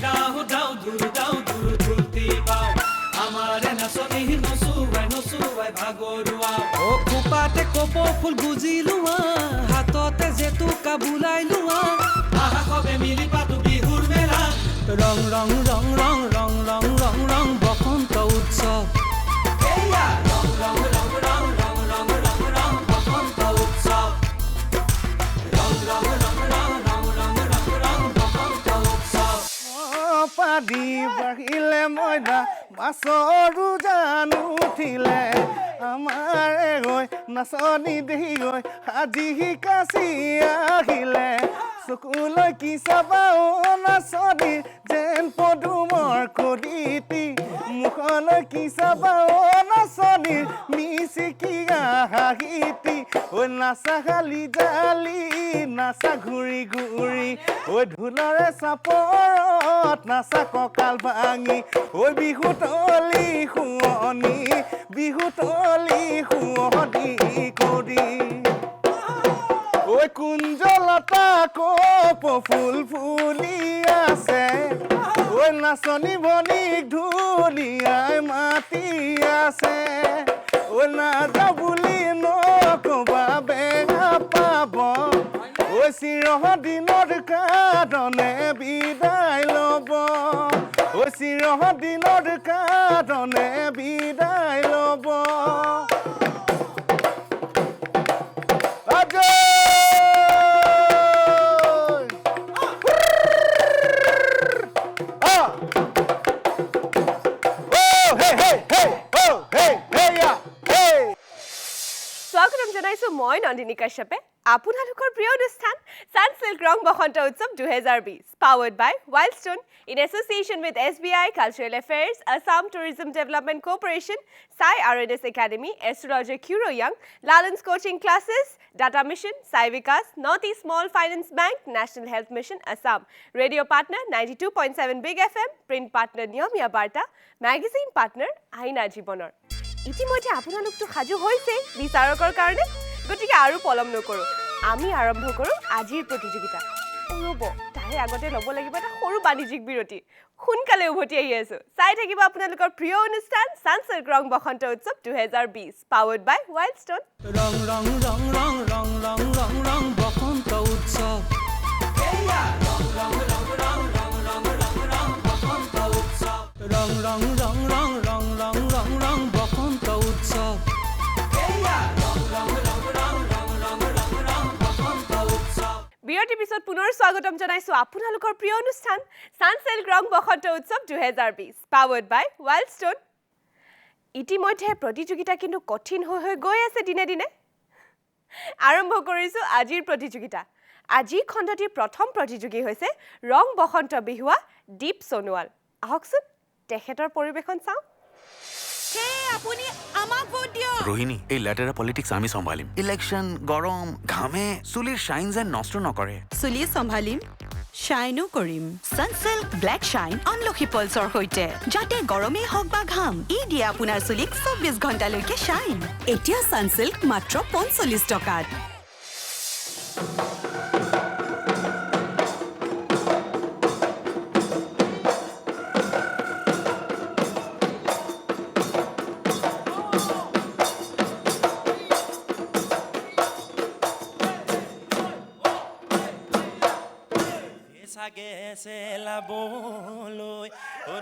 গাও দাও দূৰ ধুলতি পাও আমাৰে নাচনি নচুৱাই ভাগৰুৱা ও খোপাতে কপৌ ফুল গুজি লোৱা হাততে জেতুকা বুলাই লোৱা আহা কবে মিলি পাতো বিহুৰ মেলা ৰং ৰং ৰং ৰং ৰং ৰং ৰং ৰং বসন্ত উৎসৱ এয়া ৰং ৰং ৰং ৰং ৰং ৰং ৰং ৰং বসন্ত উৎসৱ ৰং ৰং ৰং ৰং ৰং ৰং ৰং ৰং বসন্ত উৎসৱ পাদি বাঢ়িলে ময়দা মাছৰো জান উঠিলে আমাৰে গৈ নাচনি দেহি গৈ আজি কাচি আহিলে চকুলৈ কি চাবা অ নাচনি যেন পদুমৰ কলিতি মুখলৈ কি চাবা অ নাচনি মিচিকি হাঁহিতি ঐ নাচা খালি জালি নাচা ঘূৰি ঘূৰি ঐ ঢোলৰে চাপৰত নাচা কঁকাল ভাঙি ঐ বিহুতলি শুৱনি কৰি ঐ কুঞ্জলতা কপ ফুল ফুলি আছে ঐ নাচনি ভনীক ঢুলিয়াই মাতি আছে ঐ নাযাওঁ বুলি নকবা বেয়া পাব ঐ চিৰদিনৰ কাৰণে বিদায় ল'ব ঐ চিৰদিনৰ কাৰণে বিদায় ল'ব স্বাগতম জনাইছো মই নন্দিনী কাশ্যপে আপোনালোকৰ প্ৰিয় অনুষ্ঠান সানসিল্ক ৰং বসন্ত উৎসৱ 2020 powered by Wildstone in association with SBI Cultural Affairs, Assam Tourism Development Corporation, Sai RNS Academy, Astrologer Curo Young, Lalans Coaching Classes, Data Mission, Sai Vikas, Northeast Small Finance Bank, National Health Mission, Assam, Radio Partner 92.7 Big FM, Print Partner Niyomia Barta, Magazine Partner Aina Jiboner. ইতিমধ্যে আপোনালোকটো সাজু হৈছে বিচাৰকৰ কাৰণে গতিকে আৰু পলম নকৰো আমি আৰম্ভ কৰো আজিৰ প্ৰতিযোগিতা ৰ'ব তাৰে আগতে ল'ব লাগিব এটা সৰু বাণিজ্যিক বিৰতি সোনকালে উভতি আহি আছো চাই থাকিব আপোনালোকৰ প্ৰিয় অনুষ্ঠান সানসিল্ক ৰং বসন্ত উৎসৱ 2020 powered by Wildstone ৰং ৰং ৰং ৰং ৰং ৰং ৰং ৰং বসন্ত উৎসৱ এয়া ৰং ৰং ৰং ৰং ৰং ৰং ৰং ৰং বসন্ত উৎসৱ ৰং ৰং ৰং ৰং ৰং ৰং ৰং ৰং বসন্ত উৎসৱ এয়া ৰং ৰং ৰং ৰং ৰং ৰং ৰং ৰং বসন্ত উৎসৱ বিৰতিৰ পিছত পুনৰ স্বাগতম জনাইছো আপোনালোকৰ প্ৰিয় অনুষ্ঠান সানসিল্ক ৰং বসন্ত উৎসৱ 2020 powered by Wildstone ইতিমধ্যে প্ৰতিযোগিতা কিন্তু কঠিন হৈ গৈ আছে দিনে দিনে আৰম্ভ কৰিছো আজিৰ প্ৰতিযোগিতা আজি খণ্ডটিৰ প্ৰথম প্ৰতিযোগী হৈছে ৰং বসন্ত বিহুৱা দীপ সোনোৱাল আহকচোন তেখেতৰ পৰিবেশন চাওঁ আপুনি আমাক ভোট দিয়ক রোহিণী এই লেটারা পলিটিক্স আমি সম্ভালিম ইলেকশন গরম ঘামে চুলির শাইন যেন নষ্ট নকৰে চুলি সম্ভালিম শাইনো কৰিম সানসিল্ক ব্লেক শাইন আমলখি পলছৰ সৈতে যাতে গৰমেই হওক বা ঘাম ই দিয়ে আপোনাৰ চুলিক 24 ঘণ্টালৈকে শাইন এতিয়া সানসিল্ক মাত্ৰ 45 টকাত চাগে চেলাবলৈ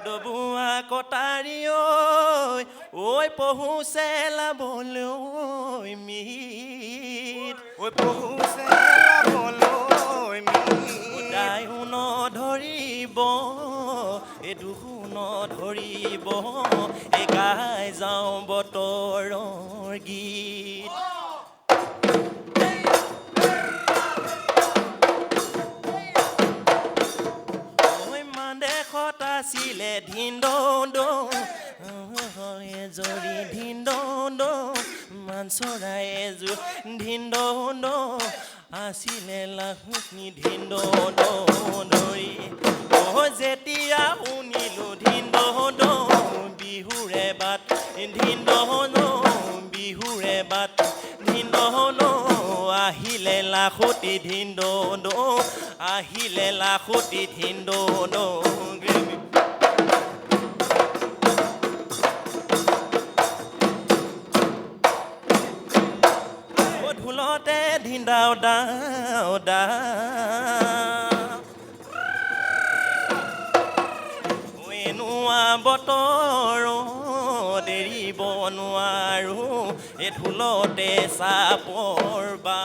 ডবুৱা কটাৰী ঐ পহু চেলাবলৈ মিত ঐ পহু চেলাবলৈ মিত তাই শুন ধৰিব এই দুশুন ধৰিব এই গাই যাওঁ বতৰৰ গীত আছিলে ধিন্দো এজৰি ধিন্দো মান চৰাই এযোৰ ধিন্দো আছিলে লাহুনি ধিন্দো ধৰি যেতিয়া শুনিলো ধিন্দো বিহুৰে বাট ধিন্দো বিহুৰে বাট ধিন্দো আহিলে লাখতি ধিন্দন আহিলে লাখতি ধিন্দন ঢোলতে ধিন্দাও দাও দা নোৱা বতৰ দেৰিব নোৱাৰো এই ঢোলতে চাপৰ বা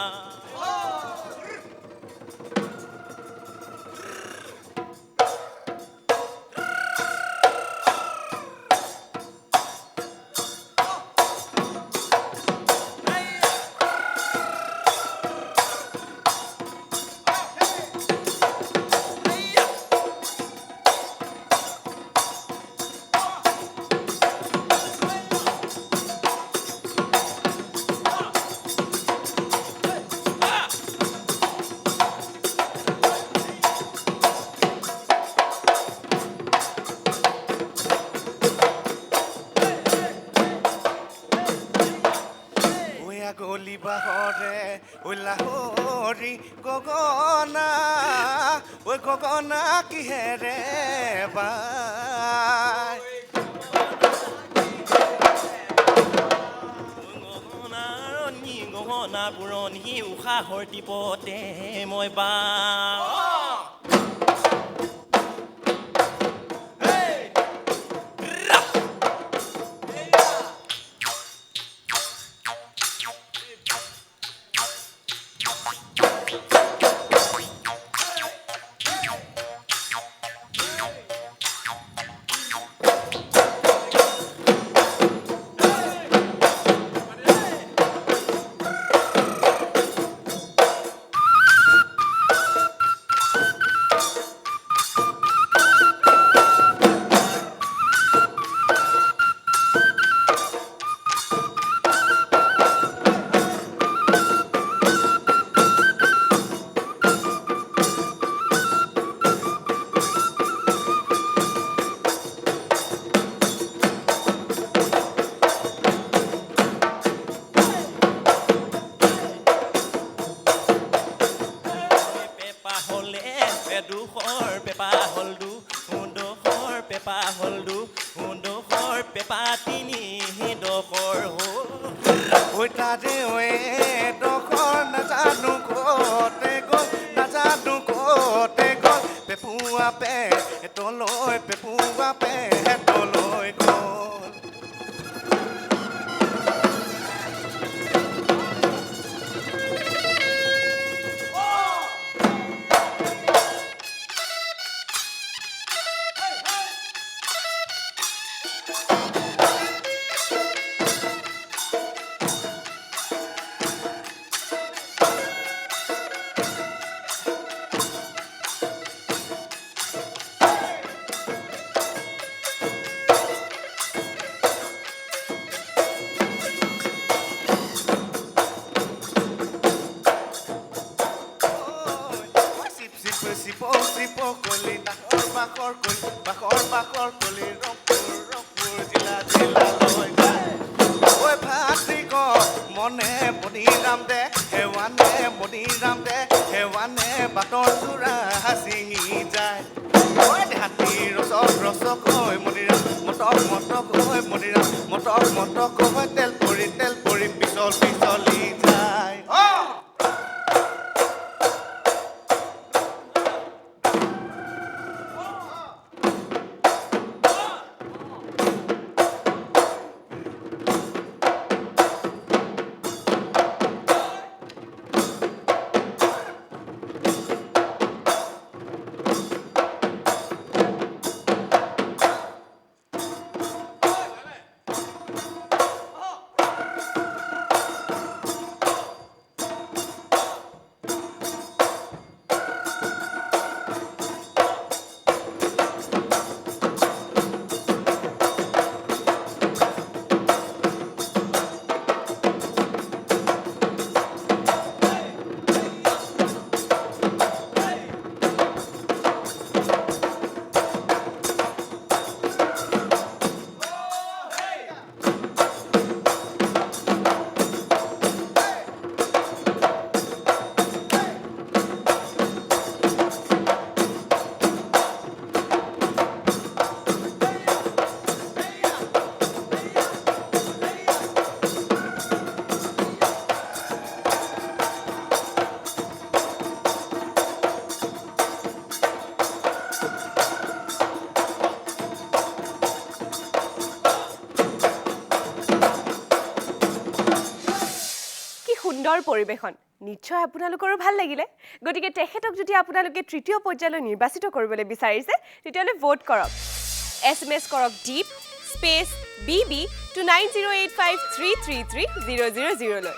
গলি বাহৰে লাহৰি গগনা ঐ গগনা কিহেৰে বাই গগনা পুৰণি উশাহৰ টিপতে মই বা দুখৰ পেপা হল দুখৰ পেপা হল দুখৰ পেপা তিনি ডখৰ হ'ল ঐ তাতে ঐ ডখৰ নাজানো কতে গ'ল পেপুৱা পে তলৈ পেপুৱা পে তলৈ গ'ল চিপো কলি বাখৰ কলি ৰংপুৰ জিলালৈ যায় ঐ ভাতৃ ক মনে বনিৰাম দে হেৱানে বাটৰ চোৰা ছিঙি যায় ঐ হাতী ৰচক কৈ মনিৰাম মটক কৈ মনিৰাম মটক কৈ তেল পৰি পিছলি যায় পৰিৱেশন নিশ্চয় আপোনালোকৰো ভাল লাগিলে গতিকে তেখেতক যদি আপোনালোকে তৃতীয় পৰ্যায়লৈ নিৰ্বাচিত কৰিবলৈ বিচাৰিছে তেতিয়াহ'লে ভোট কৰক SMS কৰক ডিপ স্পেচ BB to 9085333000 লৈ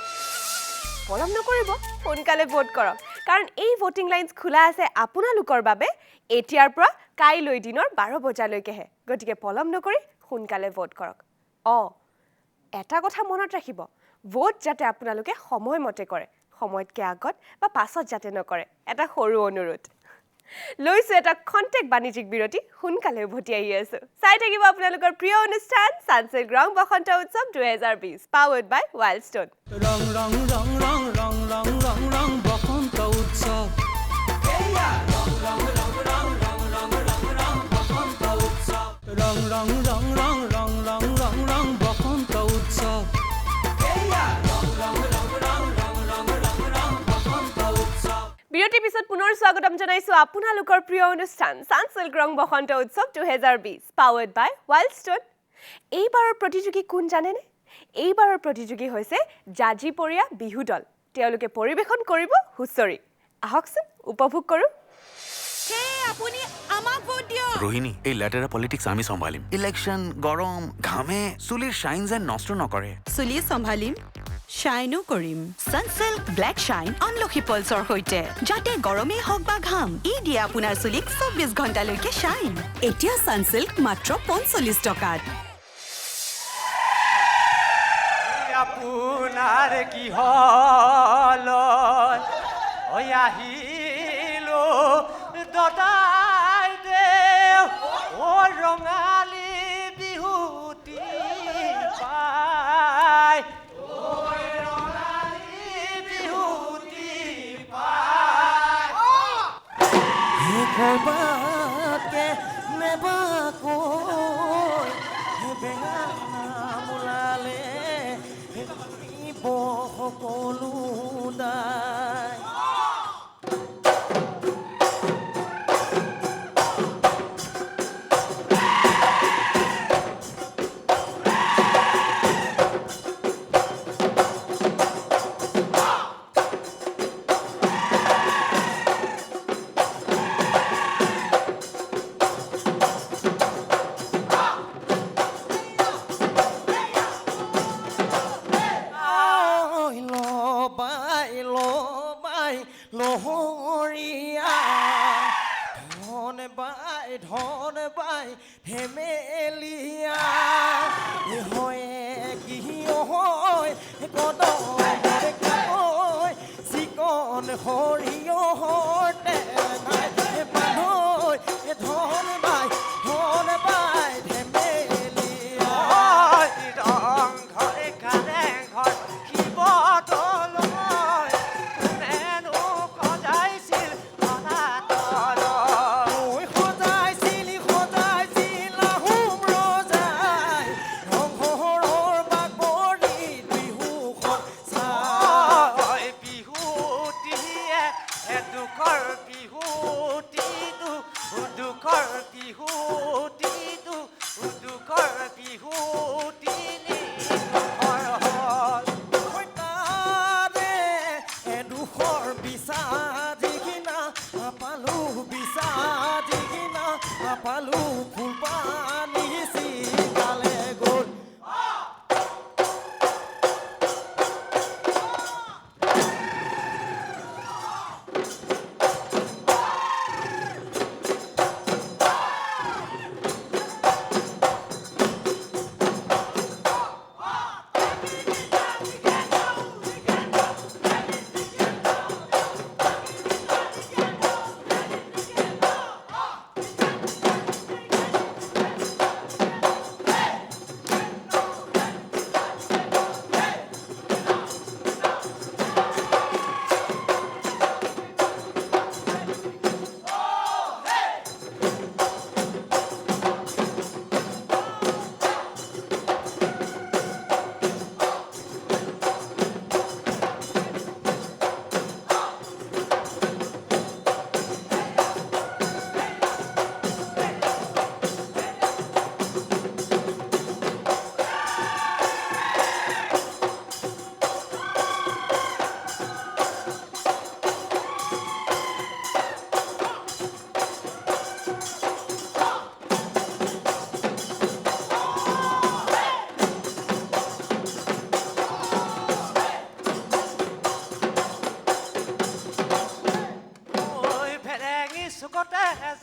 পলম নকৰিব সোনকালে ভোট কৰক কাৰণ এই ভোটিং লাইনছ খোলা আছে আপোনালোকৰ বাবে এতিয়াৰ পৰা কাইলৈ দিনৰ 12 বজালৈকেহে গতিকে পলম নকৰি সোনকালে ভোট কৰক এটা কথা মনত ৰাখিব ভোট যাতে আপোনালোকে সময়মতে কৰে সময়তকৈ আগত বা পাছত যাতে নকৰে এটা সৰু অনুৰোধ লৈছো এটা কণ্টেক্ট বাণিজ্যিক বিৰতি সোনকালে উভতি আহি আছো চাই থাকিব আপোনালোকৰ প্ৰিয় অনুষ্ঠান সানচিল্ক ৰং বসন্ত উৎসৱ 2020 পাৱাৰ্ড বাই ৱাইল্ডষ্টন ৰং ৰং ৰং ৰং ৰং ৰং ৰং ৰং বসন্ত উৎসৱ ৰং ৰং ৰং ৰং ৰং ৰং ৰং ৰং বসন্ত উৎসৱ বিৰতিৰ পিছত পুনৰ স্বাগতম জনাইছো আপোনালোকৰ প্ৰিয় অনুষ্ঠান সানচিল্ক ৰং বসন্ত উৎসৱ 2020 পাৱাৰ্ড বাই ৱাইল্ডষ্টন এইবাৰৰ প্ৰতিযোগী কোন জানেনে এইবাৰৰ প্ৰতিযোগী হৈছে জাজিপৰীয়া বিহু দল তেওঁলোকে পৰিৱেশন কৰিব হুঁচৰি আহকচোন উপভোগ কৰো আপুনি আমাক ভোট দিয়ক ৰোহিণী এই লেটেৰা পলিটিক্স আমি চম্ভালিম ইলেকশ্যন গৰম ঘামে চুলিৰ শ্বাইন যেন নষ্ট নকৰে চুলি চম্ভালিম শ্বাইনো কৰিম সানচিল্ক ব্লেক শ্বাইন আমলখি পলছৰ সৈতে যাতে গৰমেই হওক বা ঘাম ই দিয়ে আপোনাৰ চুলিক 24 ঘণ্টালৈকে শ্বাইন এতিয়া সানচিল্ক মাত্ৰ 45 টকাত আপোনাৰ কি হল ঐ আহিলো দদাই দেও ও ৰঙালী বিহুতি পাই কৰবাকে নেবাকৈ বেঙানা মোলালে সকলো দায় লহৰীয়া ধন বাই ধেমেলীয়া হয় কি হয় কদম চিকন সৰিয়হৰ তেনাই মানুহ ধন বাই ধেমেলীয়া ৰং ঘৰে কানে ঘৰ শিৱদল পালো ফুল পানী চিগালে গ'ল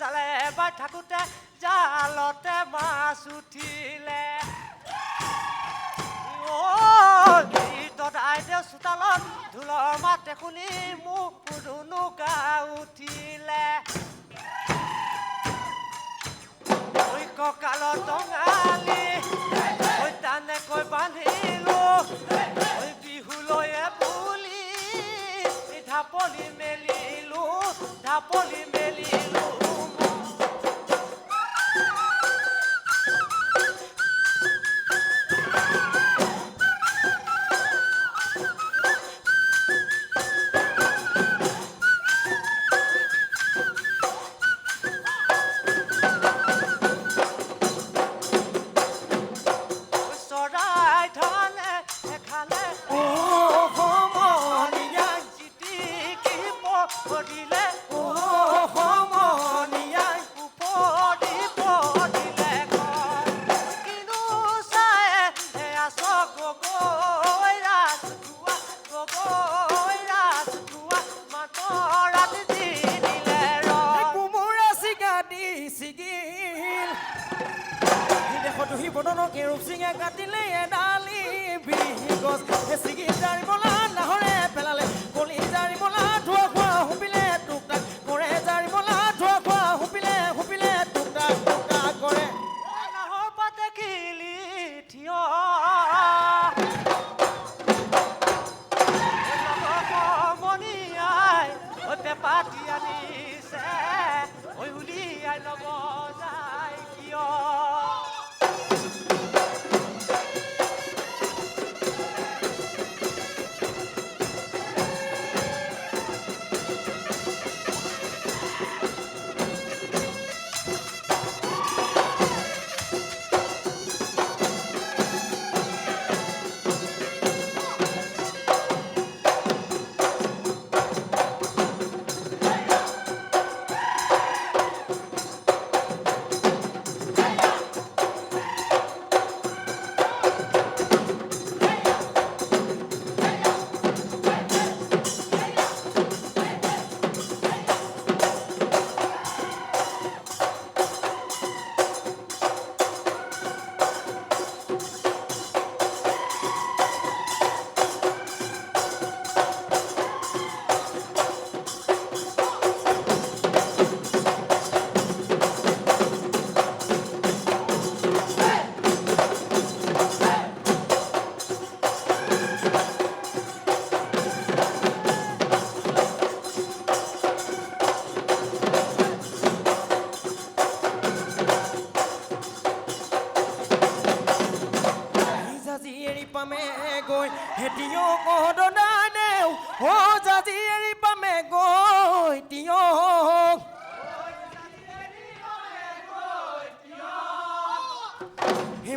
জালে বাই থাকোঁতে জালতে মাছ উঠিলে দদাইদেউ চোতালত ঢোলৰ মাতে শুনি মোক পুৰুণু গা উঠিলে ঐ কঁকালত টঙালি ঐ টানেকৈ বান্ধিলো ঐ বিহুলৈয়ে বুলি ঢাপলি মেলিলো কাটিলে এডালি বিহি গছ চিগি জাৰিবলা নাহৰে পেলালে কলি জাৰিবলা ধোৱা খোৱা হুপিলে টুকটাক কৰে জাৰিবলা ধোৱা খোৱা হুপিলে টুকটাক কৰে নাহৰ পাতে খিলি থিয় মনিয়াই পেপাতি আনিছে ঐ উলিয়াই ল'ব যায় কিয়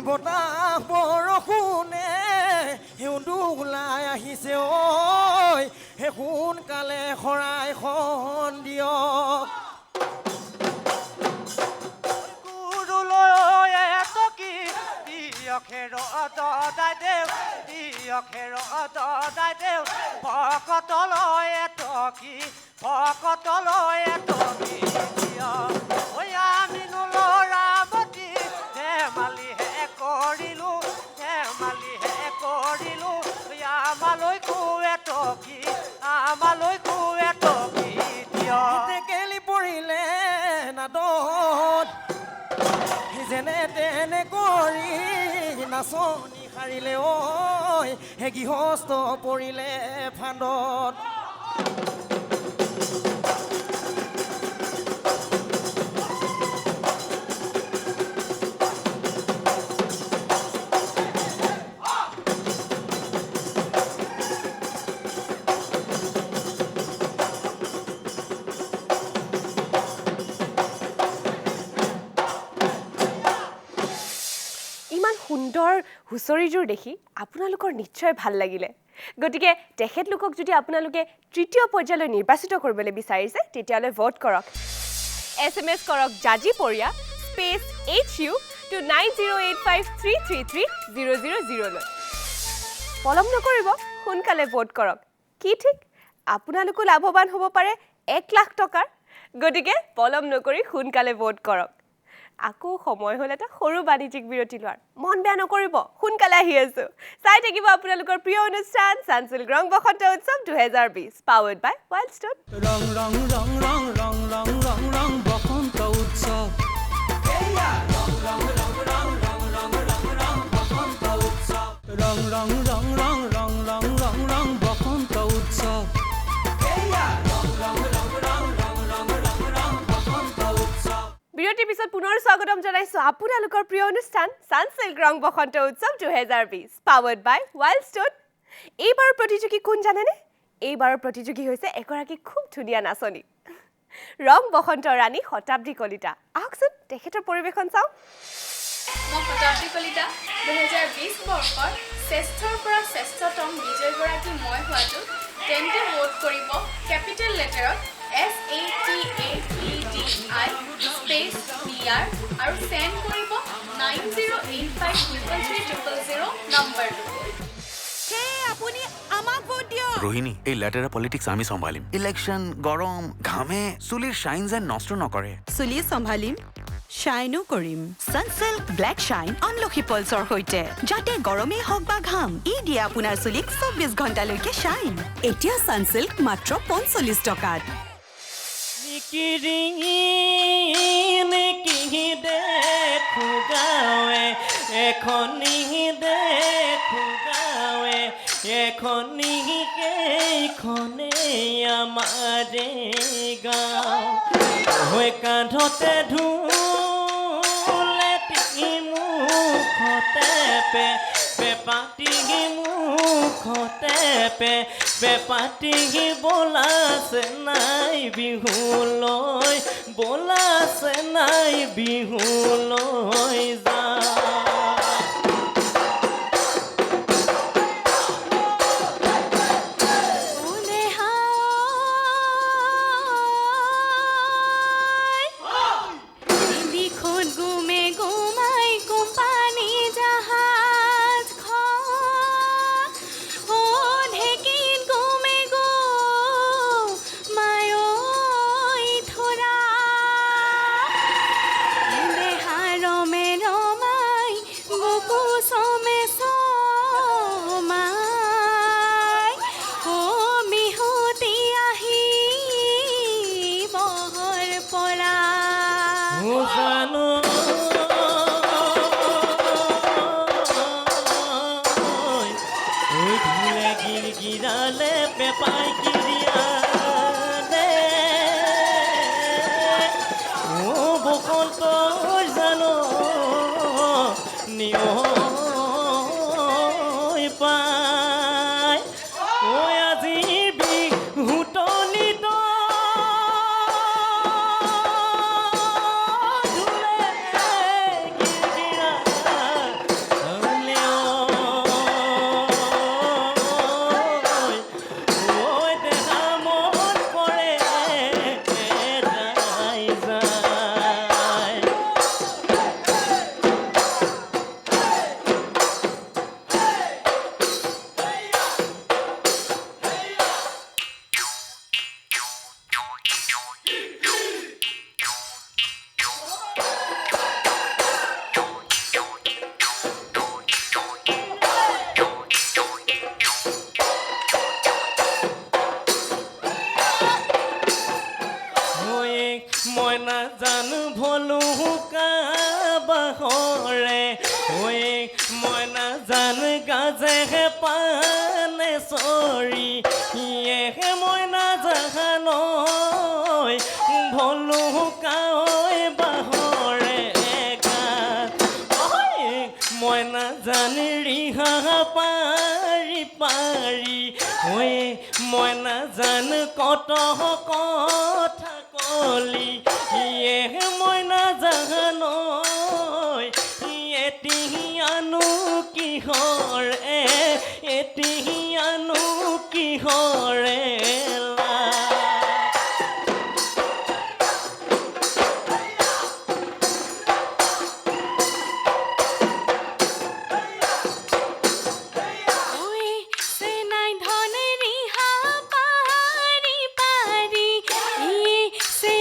বতাহ বৰষুণে হেউদু ওলাই আহিছে ঐ হে সোনকালে শৰাইখন দিয়ক গুৰুলৈ এটকি দিয়কে ৰদাই দেউ ভকতলৈ এটকি দিয়ক ঐ আমি ল'ৰাৱতী ধেমালিহে কৰিলো আমালৈকো এটকি দিয়ক টেকেলি পৰিলে নাদত যেনে তেনে কৰি নাচনি সাৰিলে ঐ হে গৃহস্থ পৰিলে ফান্দত সুন্দৰ হুঁচৰিযোৰ দেখি আপোনালোকৰ নিশ্চয় ভাল লাগিলে গতিকে তেখেতলোকক যদি আপোনালোকে তৃতীয় পৰ্যায়লৈ নিৰ্বাচিত কৰিবলৈ বিচাৰিছে তেতিয়ালৈ ভোট কৰক SMS কৰক জাজি পৰিয়া স্পেচ HU to 9085333000 লৈ পলম নকৰিব সোনকালে ভোট কৰক কি ঠিক আপোনালোকো লাভৱান হ'ব পাৰে 1 লাখ টকাৰ গতিকে পলম নকৰি সোনকালে ভোট কৰক আকৌ সময় হ'ল এটা সৰু বাণিজ্যিক বিৰতি লোৱাৰ মন বেয়া নকৰিব সোনকালে আহি আছো চাই থাকিব আপোনালোকৰ প্ৰিয় অনুষ্ঠান সানসিল্ক ৰং বসন্ত উৎসৱ 2020 পাৱাৰ্ড বাই ৱাইল্ডষ্টন ৰং ৰং ৰং ৰং ৰং ৰং ৰং ৰং বসন্ত উৎসৱ ৰং ৰং ৰং ৰং ৰং ৰং ৰং ৰং বসন্ত উৎসৱ বিৰতিৰ পিছত পুনৰ স্বাগতম জনাইছো আপোনালোকৰ প্ৰিয় অনুষ্ঠান সানসিল্ক ৰং বসন্ত উৎসৱ 2020 পাৱাৰ্ড বাই ৱাইল্ডষ্টন এইবাৰৰ প্ৰতিযোগী কোন জানেনে এইবাৰৰ প্ৰতিযোগী হৈছে এগৰাকী খুব ধুনীয়া নাচনী ৰং বসন্ত ৰাণী শতাব্দী কলিতা আহকচোন তেখেতৰ পৰিৱেশন চাওঁ মই শতাব্দী কলিতা 2020 বৰ্ষৰ শ্ৰেষ্ঠৰ পৰা শ্ৰেষ্ঠতম বিজয়ীগৰাকী মই হোৱাটো তেন্তে ভোট কৰিব কেপিটেল লেটাৰত SATAPDI স্পেচ PR আৰু চেণ্ড কৰিব 90853300 নম্বৰটো আপুনি আমাক ভোট দিয়ক ৰোহিণী এই লেটাৰ পলিটিক্স আমি চম্ভালিম ইলেকশ্যন গৰম ঘামে চুলিৰ শ্বাইন যেন নষ্ট নকৰে চুলি চম্ভালিম শ্বাইনো কৰিম সানসিল্ক ব্লেক শ্বাইন আমলখি পলছৰ সৈতে যাতে গৰমেই হওক বা ঘাম ই দিয়ে আপোনাৰ চুলিক 24 ঘণ্টালৈকে শ্বাইন এতিয়া সানসিল্ক মাত্ৰ 45 টকাত নিকিৰি দেখো গাঁৱে এখনি দেখো গাঁৱে এখনি কেইখনে আমাৰে গাঁও হৈ কান্ধতে ঢোলেটি মুখতে পেপাটি মুখতে পেপাটি বোলাছে নাই বিহুলৈ বোলাছে নাই বিহুলৈ যা গিরালে পেপাই গিরিয়ালে ও বসন্ত জানো নিয় পাই ও আজি বিহুটনিত মই নাজানো ভলুকা বাহৰে ঐ মই নাজানো গাজে পানে চৰি ইয়েহে মই নাজানো ভলুকা বাহৰে মই নাজানো ৰিহা পাৰি পাৰি ঐ মই নাজানো কত কথা কলি ইয়ে মই নাজানো এতিয়ানো কিহৰে এতিয়ানো কিহৰে Say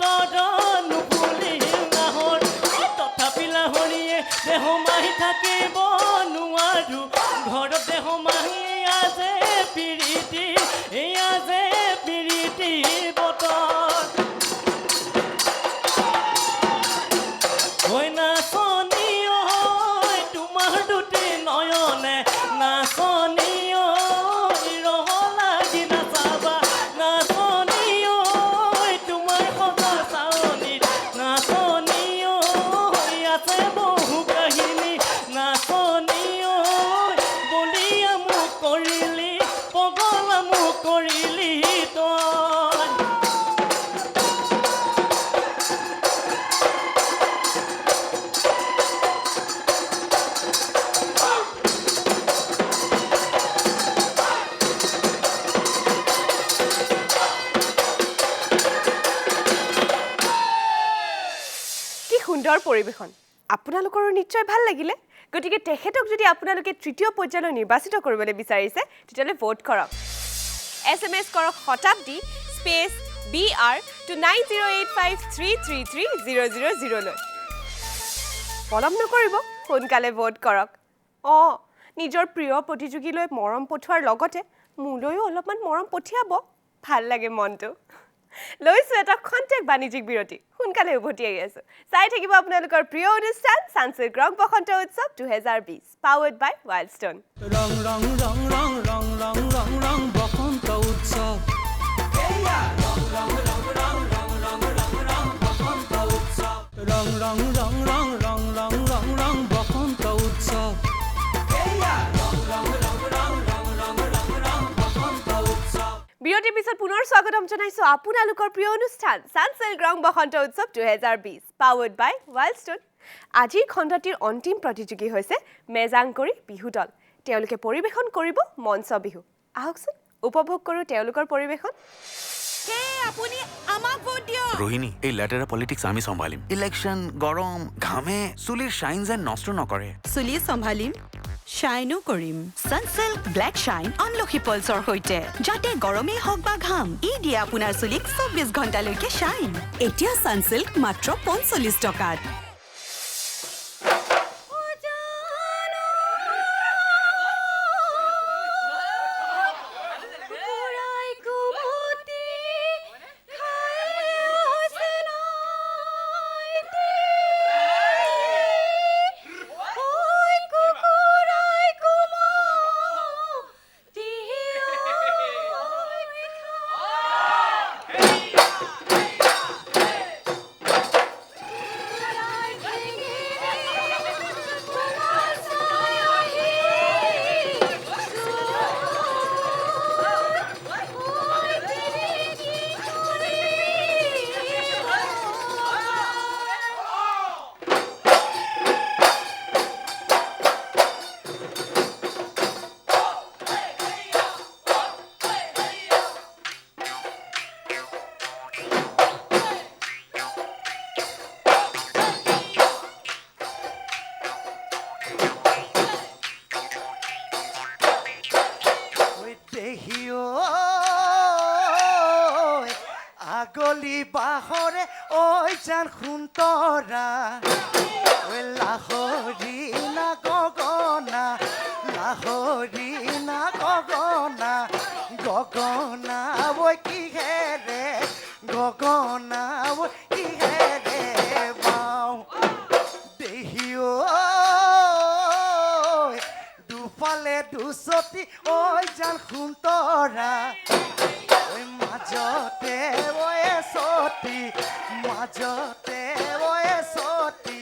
বতৰত নুফুলি নাহৰ তথাপি লাহৰীয়ে দেহ মাহি থাকিব নোৱাৰো ঘৰত দেহ মাহি আছে পিৰিতি এয়া যে পিৰিতি বতৰ ঐ নাচনী ঐ তোমাৰ দুটি নয়নে নাচনী ঐ ৰহ লাগি নাচাবা নাচনী ঐ তোমাৰ সজা চাৱনীত নাচনী ঐ আছে বহু কাহিনী নাচনী ঐ বলিয়া মোক কৰিলি পগলা মোক কৰিলি তই কি সুন্দৰ পৰিৱেশন আপোনালোকৰো নিশ্চয় ভাল লাগিলে গতিকে তেখেতক যদি আপোনালোকে তৃতীয় পৰ্যায়লৈ নিৰ্বাচিত কৰিবলৈ বিচাৰিছে তেতিয়াহ'লে ভোট কৰক SMS কৰক শতাব্দী স্পেচ BR to 9085333000 লৈ পলম নকৰিব সোনকালে ভোট কৰক নিজৰ প্ৰিয় প্ৰতিযোগীলৈ মৰম পঠোৱাৰ লগতে মোলৈও অলপমান মৰম পঠিয়াব ভাল লাগে মনটো লৈছো এটা খন্তেক বাণিজ্যিক বিৰতি সোনকালে উভতি আহি আছো চাই থাকিব আপোনালোকৰ প্ৰিয় অনুষ্ঠান সানসিল্ক ৰং বসন্ত উৎসৱ 2020 পাৱাৰ্ড বাই ৱাইল্ডষ্টন ৰং ৰং ৰং ৰং ৰং ৰং ৰং ৰং বসন্ত উৎসৱ ৰং ৰং ৰং ৰং ৰং ৰং ৰং ৰং বসন্ত উৎসৱ বিৰতিৰ পিছত পুনৰ স্বাগতম জনাইছো আপোনালোকৰ প্ৰিয় অনুষ্ঠান সানসিল্ক ৰং বসন্ত উৎসৱ 2020 পাৱাৰ্ড বাই ৱাইল্ডষ্টন আজিৰ খণ্ডটিৰ অন্তিম প্ৰতিযোগী হৈছে মেজাংকৰি বিহু দল তেওঁলোকে পৰিৱেশন কৰিব মঞ্চ বিহু আহকচোন উপভোগ কৰো তেওঁলোকৰ পৰিৱেশন আপুনি আমাক ভোট দিয়ক ৰোহিণী এই লেটেৰা পলিটিক্স আমি চম্ভালিম ইলেকশ্যন গৰম ঘামে চুলিৰ শ্বাইন যেন নষ্ট নকৰে চুলি চম্ভালিম শ্বাইনো কৰিম সানসিল্ক ব্লেক শ্বাইন আমলখি পলছৰ সৈতে যাতে গৰমেই হওক বা ঘাম ই দিয়ে আপোনাৰ চুলিক 24 ঘণ্টালৈকে শ্বাইন এতিয়া সানসিল্ক মাত্ৰ 45 টকাত আগলি বাহরে ওই যান খুন্তরা ওই লাহরি না গগনা লাহরি না গগনা গগনা ওই কি হেরে গগনা ওই কি হেরে বাও দেহিও দুফালে দুসতি ওই যান খুন্তরা ওই মাজতে ওই সতি মাজতে ওই সতি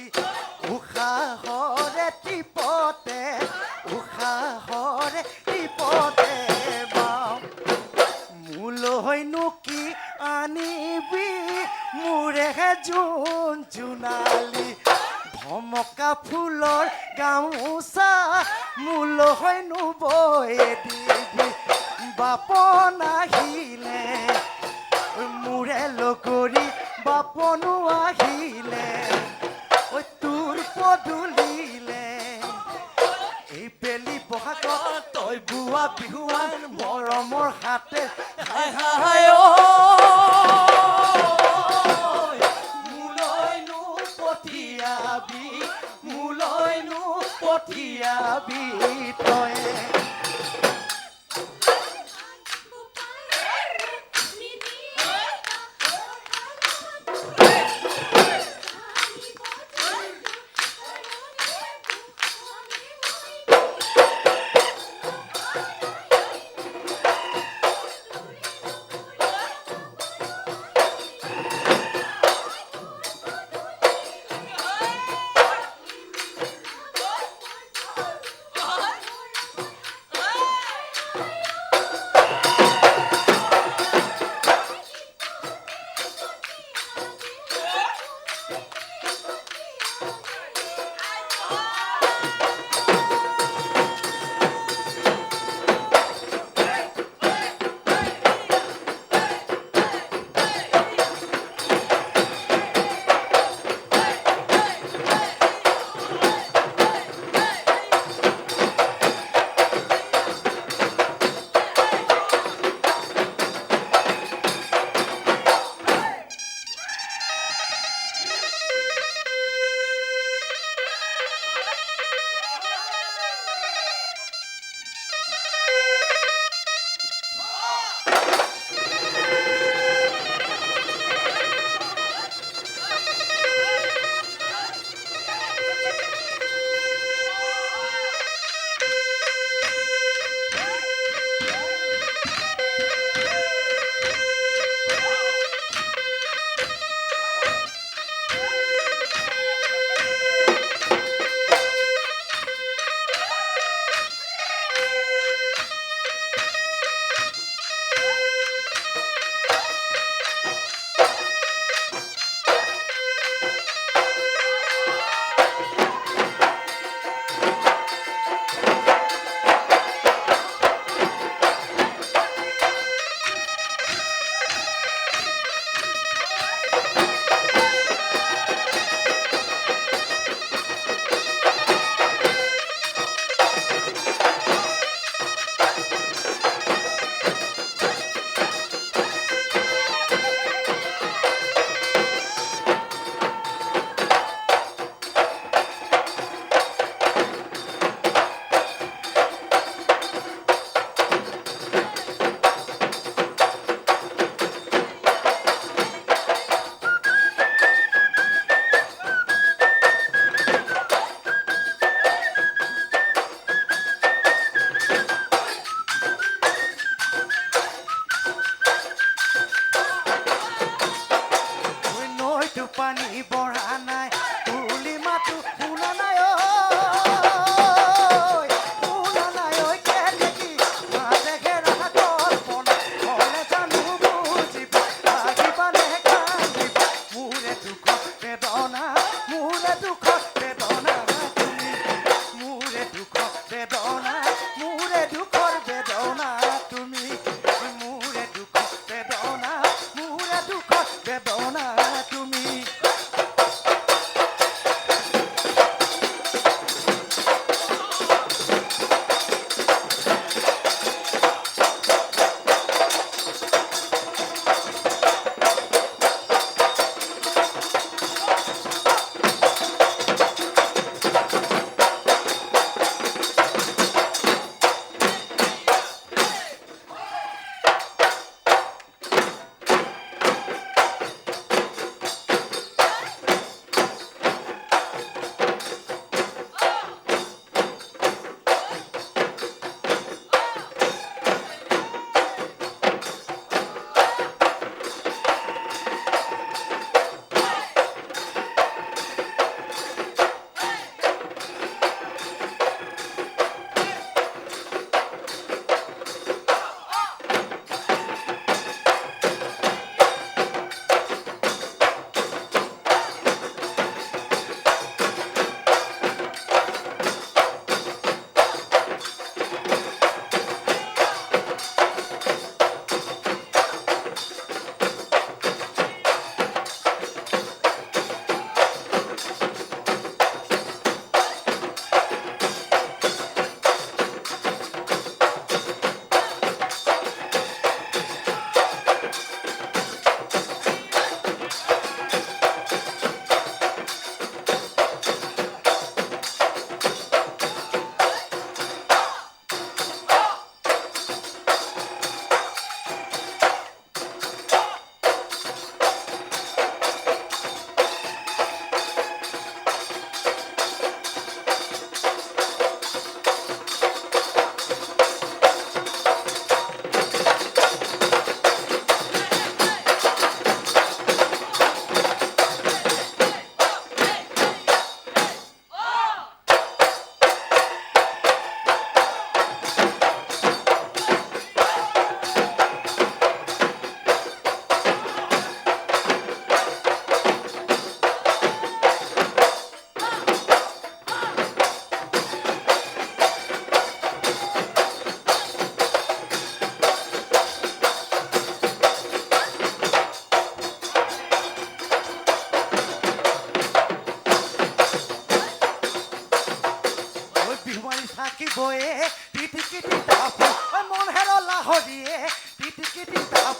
উশাহরে টিপতে উশাহরে টিপতে বাও মোলৈনো কি আনিবি মোৰেহে জোন জোনালি ধমকা ফুলৰ গামোচা মোলৈনো বৈ দিবি বাপন আহিলে মোৰে লগৰী বাপনো আহিলে ঐ তোৰ পদূলিলে এই বেলি বহাগত তই বুৱা বিহুৱান মৰমৰ হাতে হাই হাই পঠিয়াবি তয়ে পানী বঢ়া নাই কুলি মাতো শুনা নাই ঐ শুনা নাই ঐ কেনেকি মাজে ঘেৰা কল্পনা হ'লে জানো বুজিব আজিবানে কান্দিব মোৰে দুখ বেদনা মোৰে দুখ বেদনা তুমি মোৰে দুখ বেদনা মোৰে দুখৰ বেদনা তুমি মোৰে দুখ বেদনা মোৰে দুখৰ বেদনা তুমি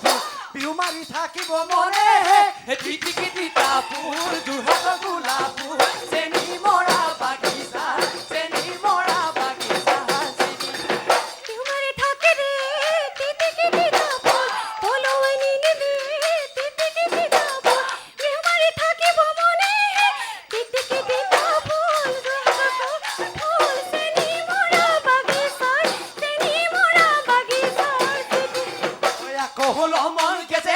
ফুল বিহু মাৰি থাকিব মনে টিটিকি টিকা ফুল যোৰহাটৰ গোলাপ ফুল চেনি মৰা বাগিচা চেনি মৰা বাগিচা তোমারে থাকে রে তিতিকি তিতা ফুল বলওই নিবি তিতিকি তিতা ফুল তোমারে থাকিব মনে তিতিকি তিতা ফুল ফুল চেনি মরা বাগিচা আকৌ হল মন গেছে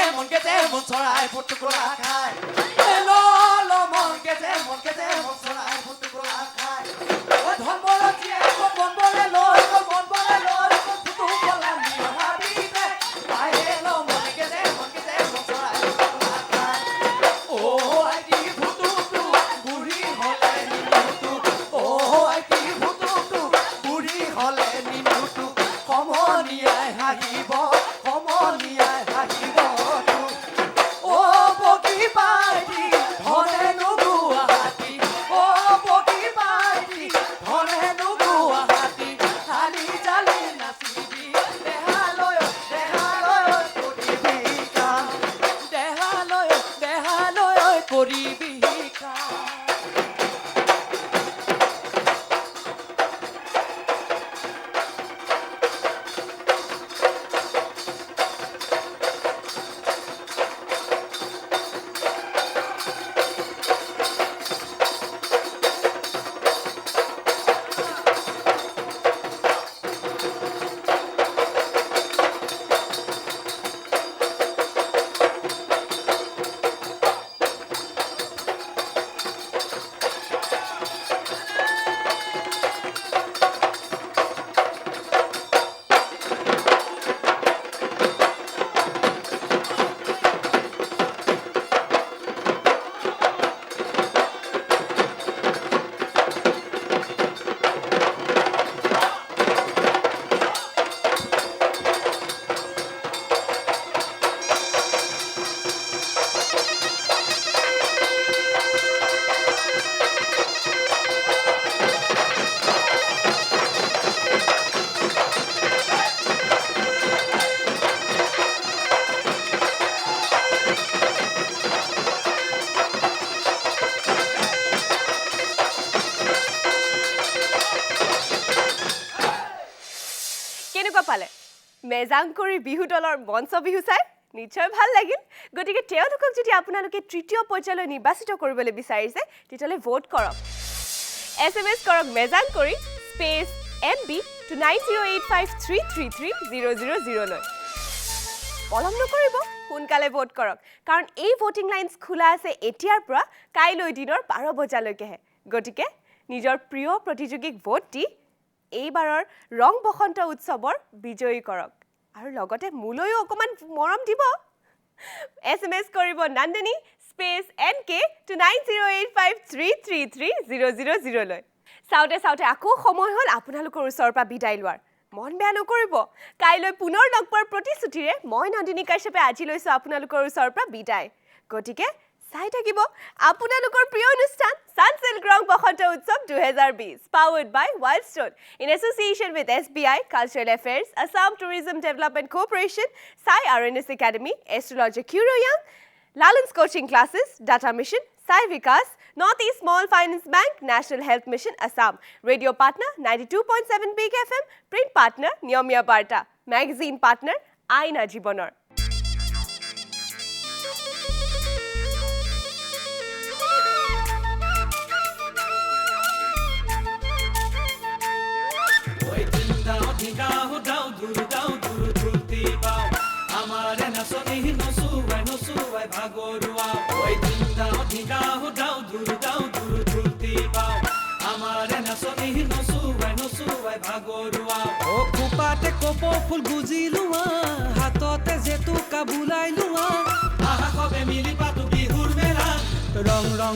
মন চৰাই ফুটুকৰা খায় মন গেছে মন চৰাই ফুটুকৰা খায় ধনবৰতীয়ে মন বৰে লৈ মন বৰে লৈ ফুটু কলামি হাবিতে আহে মন গেছে মন চৰাই ফুটুকৰা খায় অ আইটি ফুটুকু বুঢ়ী হলে নিমুটু অ আইটি ফুটুকু বুঢ়ী হলে নিমুটু সমনীয়াই হাঁহিব সমনীয়াই হাঁহিব অ বগী পাইটি ধনে নুগুৱাহাটী অ বগী পাইটি ধনে নুগুৱাহাটী হালি জালি নাচিবি দেহালয় কৰিবি কাম দেহালয় কৰিবি কাম কেনেকুৱা পালে মেজাংকৰি বিহু দলৰ মঞ্চ বিহু চাই নিশ্চয় ভাল লাগিল গতিকে তেওঁলোকক যদি আপোনালোকে তৃতীয় পৰ্যায়লৈ নিৰ্বাচিত কৰিবলৈ বিচাৰিছে তেতিয়াহ'লে ভোট কৰক SMS কৰক মেজাংকৰি স্পেচ MB to 9085333000 লৈ পলম নকৰিব সোনকালে ভোট কৰক কাৰণ এই ভোটিং লাইনছ খোলা আছে এতিয়াৰ পৰা কাইলৈ দিনৰ 12 বজালৈকেহে গতিকে নিজৰ প্ৰিয় প্ৰতিযোগীক ভোট দি এইবাৰৰ ৰং বসন্ত উৎসৱৰ বিজয়ী কৰক আৰু লগতে মোলৈও অকমান মৰম দিব SMS কৰিব নন্দিনী স্পেচ NK to 9085333000 লৈ চাওঁতে আকৌ সময় হ'ল আপোনালোকৰ ওচৰৰ পৰা বিদায় লোৱাৰ মন বেয়া নকৰিব কাইলৈ পুনৰ লগ পোৱাৰ প্ৰতিশ্ৰুতিৰে মই নন্দিনী কাশ্যপে আজি লৈছো আপোনালোকৰ ওচৰৰ পৰা বিদায় গতিকে চাই থাকিব আপোনালোকৰ প্ৰিয় অনুষ্ঠান Sunsilk Rong Bokhonta Utsav 2020 powered by Wildstone in association with SBI Cultural Affairs, Assam Tourism Development Corporation, Sai RNS Academy, Astrologer Curo Young, Lalan's Coaching Classes, Data Mission, Sai Vikas, Northeast Small Finance Bank, National Health Mission, Assam, Radio Partner 92.7 Big FM, Print Partner Neomia Barta, Magazine Partner Aina Jibonor. খোপাতে কপ ফুল গুজি লোৱা হাততে জেতুকা বুলাই লোৱা আহা কবে মিলি পাতো বিহুৰ মেলা ৰং ৰং